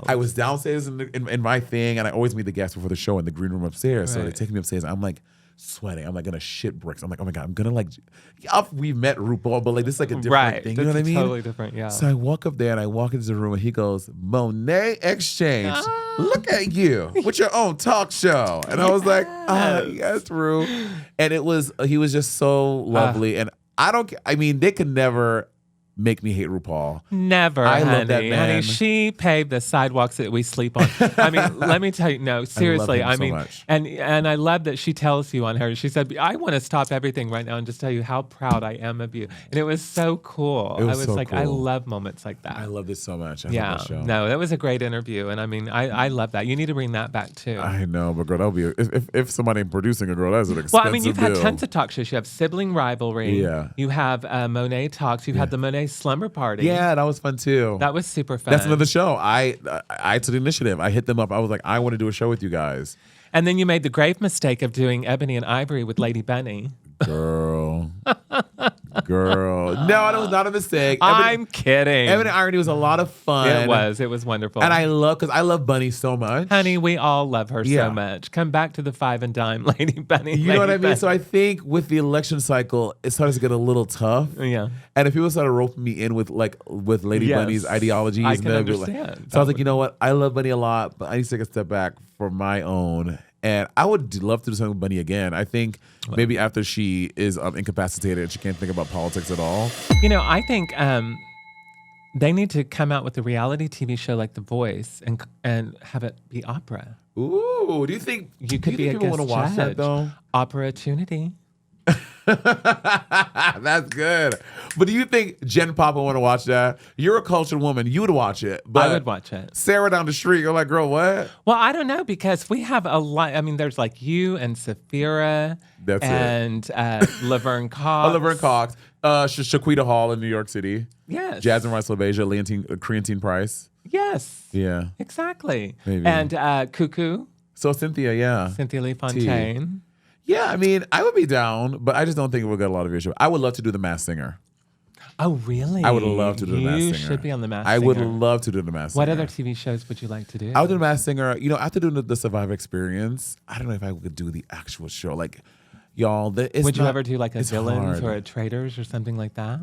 B: I was downstairs in my thing, and I always meet the guests before the show in the green room upstairs. So they take me upstairs. I'm like sweating. I'm like gonna shit bricks. I'm like, oh my God, I'm gonna like, we met RuPaul, but like this is like a different thing. You know what I mean?
A: Totally different, yeah.
B: So I walk up there and I walk into the room and he goes, Monet Exchange, look at you with your own talk show. And I was like, yes, Ru. And he was just so lovely. And they could never make me hate RuPaul.
A: Never,
B: I
A: honey.
B: love that man.
A: Honey, she paved the sidewalks that we sleep on. I mean, let me tell you, no, seriously.
B: I love him so much.
A: And I love that she tells you on her. She said, I want to stop everything right now and just tell you how proud I am of you. And it was so cool. I was
B: so
A: like,
B: cool.
A: I love moments like that.
B: I love this so much. I
A: yeah,
B: love that show.
A: no, that was a great interview. And I mean, I love that. You need to bring that back too.
B: I know, but girl, that'll be if somebody producing a girl, that's an expensive
A: Well, I mean, you've had
B: bill.
A: tons of talk shows. You have Sibling Rivalry.
B: Yeah.
A: You have Monet Talks. You've had the Monet Slumber Party.
B: Yeah, that was fun too.
A: That was super fun.
B: That's another show. I took the initiative. I hit them up. I was like, I want to do a show with you guys.
A: And then you made the grave mistake of doing Ebony and Ivory with Lady Bunny.
B: Girl. Girl. No, that was not a mistake.
A: I'm kidding.
B: Ebony and Ivory was a lot of fun.
A: It was wonderful.
B: And I love Bunny so much.
A: Honey, we all love her so much. Come back to the 5 and dime, Lady Bunny.
B: You know what I mean? So I think with the election cycle, it started to get a little tough.
A: Yeah.
B: And if people started roping me in with Lady Bunny's ideologies,
A: I can understand.
B: So I was like, you know what? I love Bunny a lot, but I need to take a step back for my own. And I would love to do something with Bunny again. I think maybe after she is incapacitated and she can't think about politics at all.
A: You know, I think they need to come out with a reality TV show like The Voice and have it be opera.
B: Ooh, do you think
A: you could be a
B: people
A: guest
B: want to watch that though?
A: Opportunity.
B: That's good. But do you think Jen Pop would want to watch that? You're a cultured woman. You would watch it. But
A: I would watch it.
B: Sarah down the street, you're like, girl, what?
A: Well, I don't know because we have a lot. I mean, there's like you and Saphira and Laverne Cox.
B: Laverne Cox. Shaquita Hall in New York City.
A: Yes.
B: Jasmine Rice LaBeija, Creatine Price.
A: Yes.
B: Yeah.
A: Exactly.
B: Maybe.
A: And Cuckoo.
B: So Cynthia, yeah.
A: Cynthia Lee Fontaine.
B: Yeah, I mean, I would be down, but I just don't think it would get a lot of viewership. I would love to do The Masked Singer.
A: Oh, really?
B: I would love to do The Masked Singer.
A: You should be on The Masked Singer.
B: I would love to do The Masked Singer.
A: What other TV shows would you like to do?
B: I would do The Masked Singer. You know, after doing the Survivor Experience, I don't know if I could do the actual show. Like, y'all,
A: would you ever do like a Villains or a Traitors or something like that?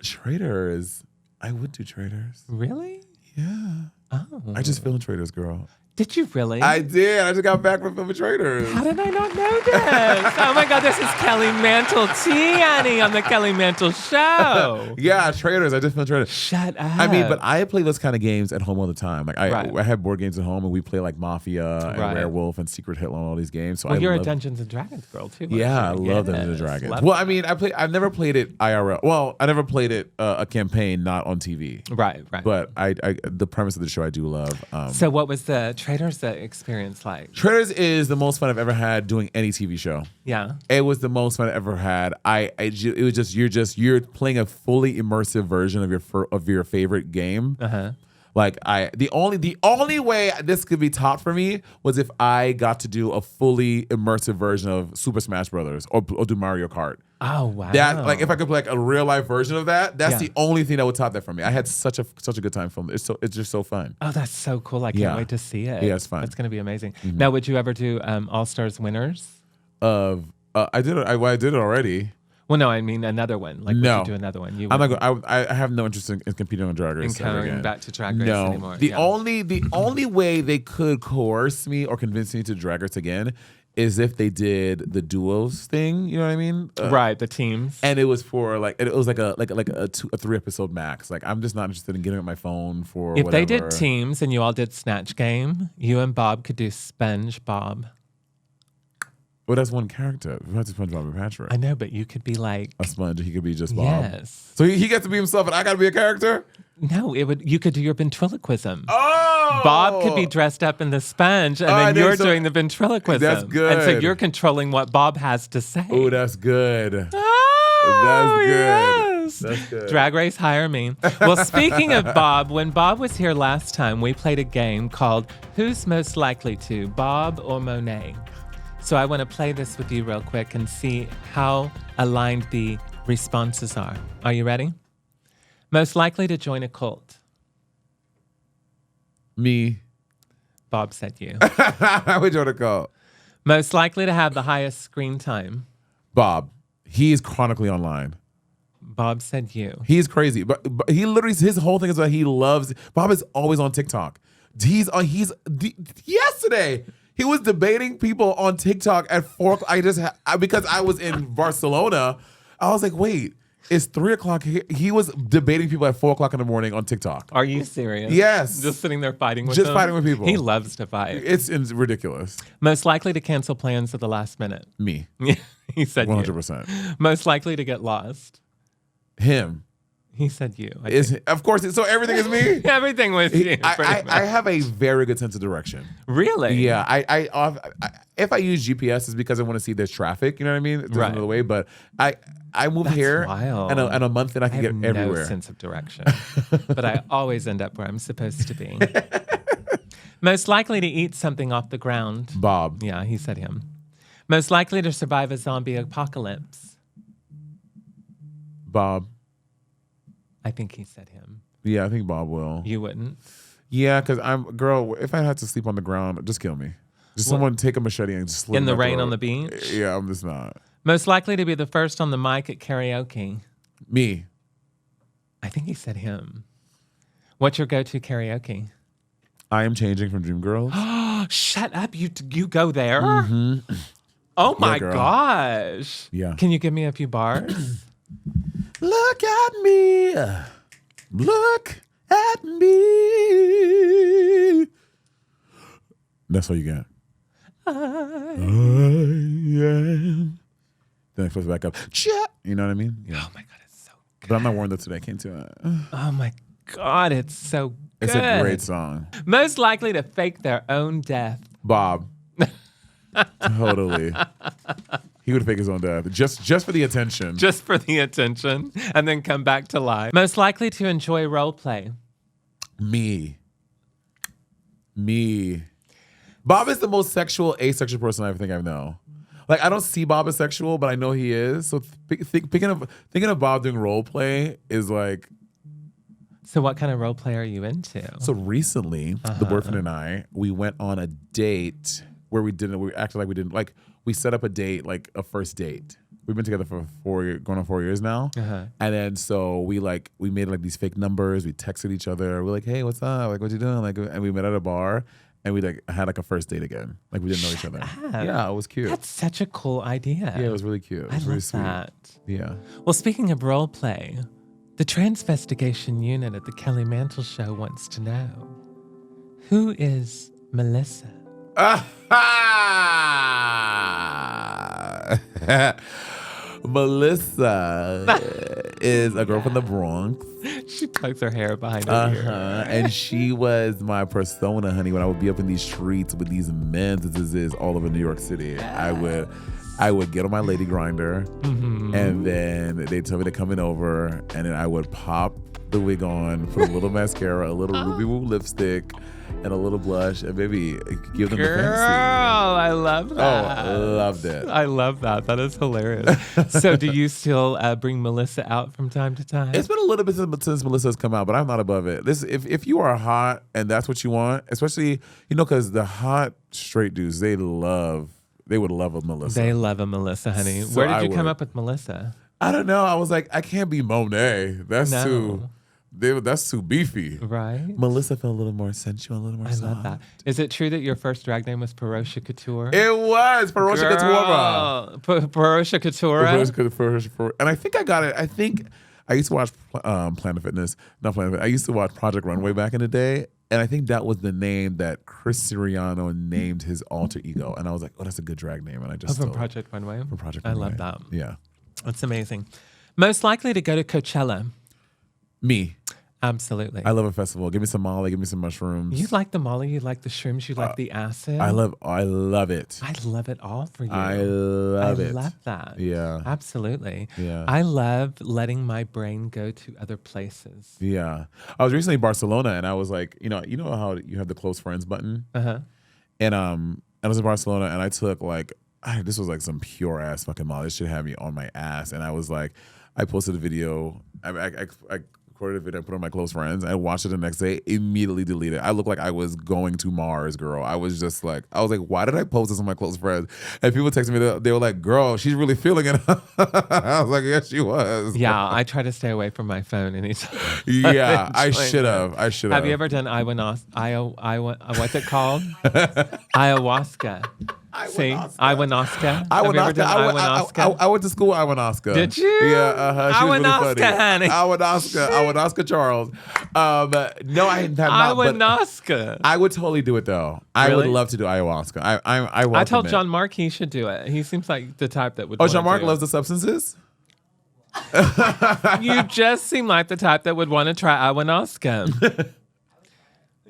B: Traitors? I would do Traitors.
A: Really?
B: Yeah.
A: Oh.
B: I just filmed Traitors, girl.
A: Did you really?
B: I did. I just got back from filming Traitors.
A: How did I not know this? Oh my God, this is Kelly Mantle Tiani on the Kelly Mantle Show.
B: Yeah, Traitors. I just filmed Traitors.
A: Shut up.
B: I mean, but I play those kind of games at home all the time. Like I have board games at home, and we play like Mafia and Werewolf and Secret Hitler and all these games. So
A: you're a Dungeons and Dragons girl too.
B: Yeah, I love Dungeons and Dragons. Well, I mean, I've never played it IRL. Well, I never played it a campaign, not on TV.
A: Right.
B: But I the premise of the show I do love.
A: So what was the Traitors experience like?
B: Traitors is the most fun I've ever had doing any TV show.
A: Yeah.
B: It was the most fun I ever had. It was just you're playing a fully immersive version of your favorite game.
A: Uh-huh.
B: Like the only way this could be topped for me was if I got to do a fully immersive version of Super Smash Brothers or do Mario Kart.
A: Oh wow!
B: That like if I could play like a real life version of that, that's the only thing that would top that for me. I had such a good time filming. It's just so fun.
A: Oh, that's so cool! I can't wait to see it.
B: Yeah, it's fun.
A: It's gonna be amazing. Mm-hmm. Now, would you ever do All Stars Winners?
B: I did it. I did it already.
A: Well, no, I mean another one. Like,
B: no.
A: would you do another one?
B: I'm not going. I have no interest in competing on Drag Race.
A: In going back to Drag Race anymore.
B: The only way they could coerce me or convince me to Drag Race again is if they did the duos thing. You know what I mean?
A: Right, the teams.
B: And it was for like a 3 episode max. Like I'm just not interested in getting on my phone for.
A: If
B: whatever.
A: they did teams and you all did Snatch Game, you and Bob could do SpongeBob.
B: Well, that's one character. We have to SpongeBob and Patrick.
A: I know, but you could be like
B: a sponge. He could be just Bob.
A: Yes.
B: So he gets to be himself, and I got to be a character.
A: No, you could do your ventriloquism.
B: Oh,
A: Bob could be dressed up in the sponge, and then you're doing the ventriloquism.
B: That's good.
A: And so you're controlling what Bob has to say.
B: Oh, that's good.
A: Oh,
B: that's good.
A: Yes.
B: That's good.
A: Drag Race, hire me. Well, speaking of Bob, when Bob was here last time, we played a game called Who's Most Likely to, Bob or Monet? So I want to play this with you real quick and see how aligned the responses are. Are you ready? Most likely to join a cult.
B: Me.
A: Bob said you.
B: I would join a cult.
A: Most likely to have the highest screen time.
B: Bob. He is chronically online.
A: Bob said you.
B: He's crazy. But he literally, his whole thing is that he loves, Bob is always on TikTok. Yesterday, he was debating people on TikTok at 4 o'clock. Because I was in Barcelona, I was like, wait, It's 3 o'clock. He was debating people at 4 o'clock in the morning on TikTok.
A: Are you serious?
B: Yes.
A: Just sitting there fighting with
B: Just
A: them?
B: fighting with people.
A: He loves to fight.
B: It's ridiculous.
A: Most likely to cancel plans at the last minute.
B: Me.
A: He said
B: 100%.
A: You. Most likely to get lost.
B: Him.
A: He said you.
B: Of course. So everything is me?
A: Everything was you.
B: I have a very good sense of direction.
A: Really?
B: Yeah. If I use GPS, it's because I want to see if there's traffic. You know what I mean? There's another way. But I moved here,
A: wild.
B: and a month and I can get everywhere.
A: No sense of direction, but I always end up where I'm supposed to be. Most likely to eat something off the ground.
B: Bob.
A: Yeah, he said him. Most likely to survive a zombie apocalypse.
B: Bob.
A: I think he said him.
B: Yeah, I think Bob will.
A: You wouldn't?
B: Yeah, because if I had to sleep on the ground, just kill me. Just someone take a machete and just slit
A: in the rain
B: throat.
A: on the beach?
B: Yeah, I'm just not.
A: Most likely to be the first on the mic at karaoke.
B: Me.
A: I think he said him. What's your go-to karaoke?
B: I Am Changing from Dreamgirls.
A: Shut up. You go there?
B: Mm-hmm.
A: Oh my gosh.
B: Yeah.
A: Can you give me a few bars?
B: Look at me. Look at me. That's all you got. I am. Then I flip it back up. You know what I mean? Yeah.
A: Oh my God, it's so good.
B: But I'm not wearing that today. I can't do it.
A: Oh my God, it's so good.
B: It's a great song.
A: Most likely to fake their own death.
B: Bob. Totally. He would fake his own death just for the attention.
A: Just for the attention, and then come back to life. Most likely to enjoy role play.
B: Me. Bob is the most asexual person I think I know. Like, I don't see Bob as sexual, but I know he is. So thinking of Bob doing role play is like.
A: So what kind of role play are you into?
B: So recently, the boyfriend and I, we went on a date where we acted like we didn't, like, we set up a date, like a first date. We've been together for going on 4 years now. And then so we made like these fake numbers. We texted each other. We're like, hey, what's up? Like, what you doing? Like, and we met at a bar and we had like a first date again. Like, we didn't know each other. Yeah, it was cute.
A: That's such a cool idea.
B: Yeah, it was really cute. It was really sweet.
A: That.
B: Yeah.
A: Well, speaking of role play, the Transvestigation Unit at the Kelly Mantle Show wants to know, who is Melissa?
B: Melissa is a girl from the Bronx.
A: She tucks her hair behind her ear.
B: And she was my persona, honey, when I would be up in these streets with these men all over New York City. Yes. I would get on my lady grinder, and then they'd tell me to come in over, and then I would pop the wig on, put a little mascara, a little Ruby Woo lipstick, and a little blush, and maybe give them the fantasy.
A: Girl, I love that.
B: Oh, I loved it.
A: I love that. That is hilarious. So do you still bring Melissa out from time to time?
B: It's been a little bit since Melissa's come out, but I'm not above it. If you are hot and that's what you want, especially, because the hot straight dudes, they would love a Melissa.
A: They love a Melissa, honey.
B: So
A: where did you come up with Melissa?
B: I don't know. I was like, I can't be Monet. That's too beefy.
A: Right.
B: Melissa felt a little more sensual, a little more soft.
A: I love that. Is it true that your first drag name was Parosha Couture?
B: It was Parosha Couture.
A: Parosha Couture.
B: And I think I got it. I think I used to watch Planet Fitness. Not Planet Fitness. I used to watch Project Runway back in the day. And I think that was the name that Chris Siriano named his alter ego. And I was like, oh, that's a good drag name. And I just
A: from Project Runway?
B: From Project Runway.
A: I love that.
B: Yeah.
A: That's amazing. Most likely to go to Coachella?
B: Me.
A: Absolutely.
B: I love a festival. Give me some Molly. Give me some mushrooms.
A: You like the Molly. You like the shrooms. You like the acid.
B: I love it.
A: I love it all for you.
B: I love
A: that.
B: Yeah.
A: Absolutely.
B: Yeah.
A: I love letting my brain go to other places.
B: Yeah. I was recently in Barcelona, and I was like, you know how you have the close friends button? And I was in Barcelona, and I took this was like some pure ass fucking Molly. This shit had me on my ass. And I was like, I posted a video. I recorded a video, put it on my close friends. I watched it the next day, immediately deleted it. I looked like I was going to Mars, girl. I was like, why did I post this on my close friends? And people texted me, they were like, girl, she's really feeling it. I was like, yes, she was.
A: Yeah, I try to stay away from my phone anytime.
B: Yeah, I should have.
A: Have you ever done what's it called? Ayahuasca. Iwanoska.
B: I went to school with Iwanoska.
A: Did you?
B: Yeah, she was really funny.
A: Honey.
B: Iwanoska Charles. No, I have not.
A: Iwanoska.
B: I would totally do it though. I would love to do ayahuasca. I
A: told John Mark he should do it. He seems like the type that would.
B: Oh, John Mark loves the substances?
A: You just seem like the type that would want to try ayahuasca.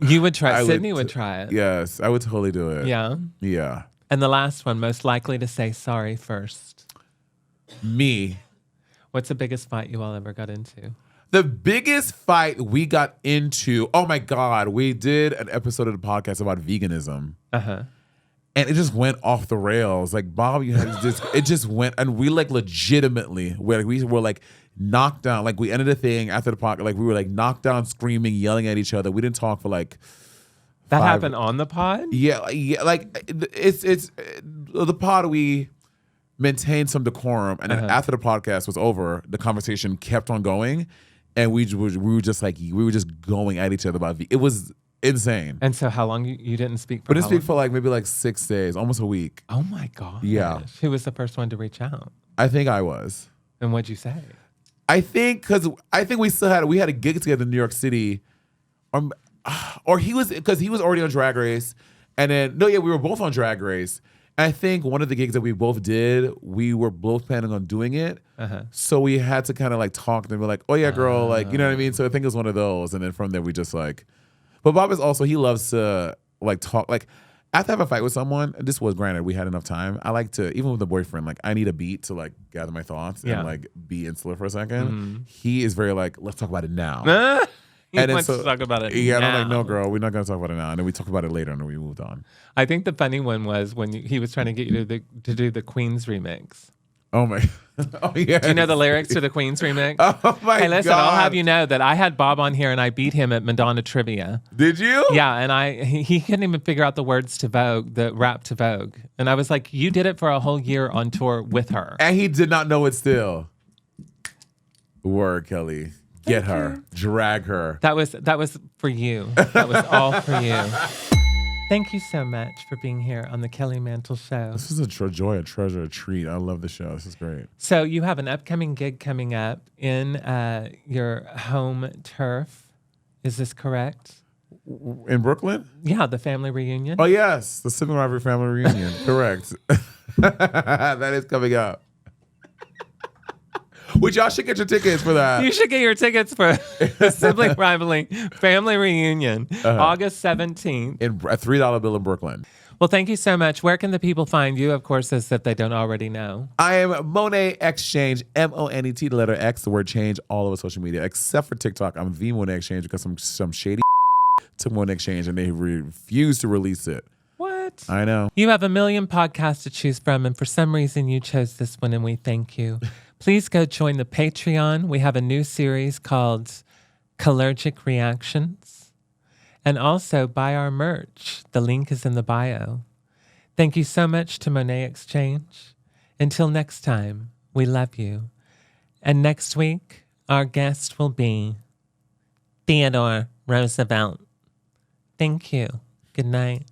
A: You would try it. Sydney would try it.
B: Yes, I would totally do it.
A: Yeah.
B: Yeah.
A: And the last one, most likely to say sorry first.
B: Me.
A: What's the biggest fight you all ever got into?
B: The biggest fight we got into, oh my God, we did an episode of the podcast about veganism.
A: Uh-huh.
B: And it just went off the rails. Like, Bob, it just went, and we like legitimately, we were like knocked down. Like, we ended the thing after the podcast, like we were like knocked down, screaming, yelling at each other. We didn't talk for like
A: That happened on the pod?
B: Yeah, like it's the pod, we maintained some decorum, and then after the podcast was over, the conversation kept on going, and we were just going at each other about it was insane.
A: And so how long you didn't speak for?
B: We didn't speak for like maybe like 6 days, almost a week.
A: Oh my God.
B: Yeah.
A: Who was the first one to reach out?
B: I think I was.
A: And what'd you say?
B: I think we had a gig together in New York City, or he was already on Drag Race, and then we were both on Drag Race. And I think one of the gigs that we both did, we were both planning on doing it, so we had to kind of like talk and be like, oh yeah, girl, like, you know what I mean. So I think it was one of those, and then from there we just like. But Bob is also, he loves to like talk. Like, after I have a fight with someone, this was granted we had enough time. I like to, even with a boyfriend, like I need a beat to like gather my thoughts and like be insular for a second. Mm-hmm. He is very like, let's talk about it now.
A: He wants to talk about it.
B: Yeah,
A: now.
B: And I'm like, no, girl, we're not gonna talk about it now. And then we talked about it later, and then we moved on.
A: I think the funny one was when he was trying to get you to do the Queen's remix.
B: Oh my! Oh yeah. Do
A: you know the lyrics to the Queen's remix?
B: Oh my!
A: Hey, listen,
B: God.
A: I'll have you know that I had Bob on here and I beat him at Madonna trivia.
B: Did you?
A: Yeah, and he couldn't even figure out the words to Vogue, the rap to Vogue, and I was like, you did it for a whole year on tour with her,
B: and he did not know it still. Word, Kelly. Get her, drag her.
A: That was for you. That was all for you. Thank you so much for being here on the Kelly Mantle Show.
B: This is a joy, a treasure, a treat. I love the show. This is great.
A: So you have an upcoming gig coming up in your home turf. Is this correct?
B: In Brooklyn?
A: Yeah, the family reunion.
B: Oh, yes. The Sibling Rivalry family reunion. Correct. That is coming up. Which y'all should get your tickets for that.
A: You should get your tickets for the Sibling Rivalry Family Reunion, August 17th.
B: In a $3 bill in Brooklyn.
A: Well, thank you so much. Where can the people find you, of course, as if they don't already know?
B: I am Monet Exchange, Monet, the letter X, the word change, all over social media, except for TikTok. I'm the Monet Exchange because some shady took Monet Exchange and they refused to release it.
A: What?
B: I know.
A: You have a million podcasts to choose from, and for some reason you chose this one, and we thank you. Please go join the Patreon. We have a new series called Callergic Reactions. And also buy our merch. The link is in the bio. Thank you so much to Monet Exchange. Until next time, we love you. And next week, our guest will be Theodore Roosevelt. Thank you. Good night.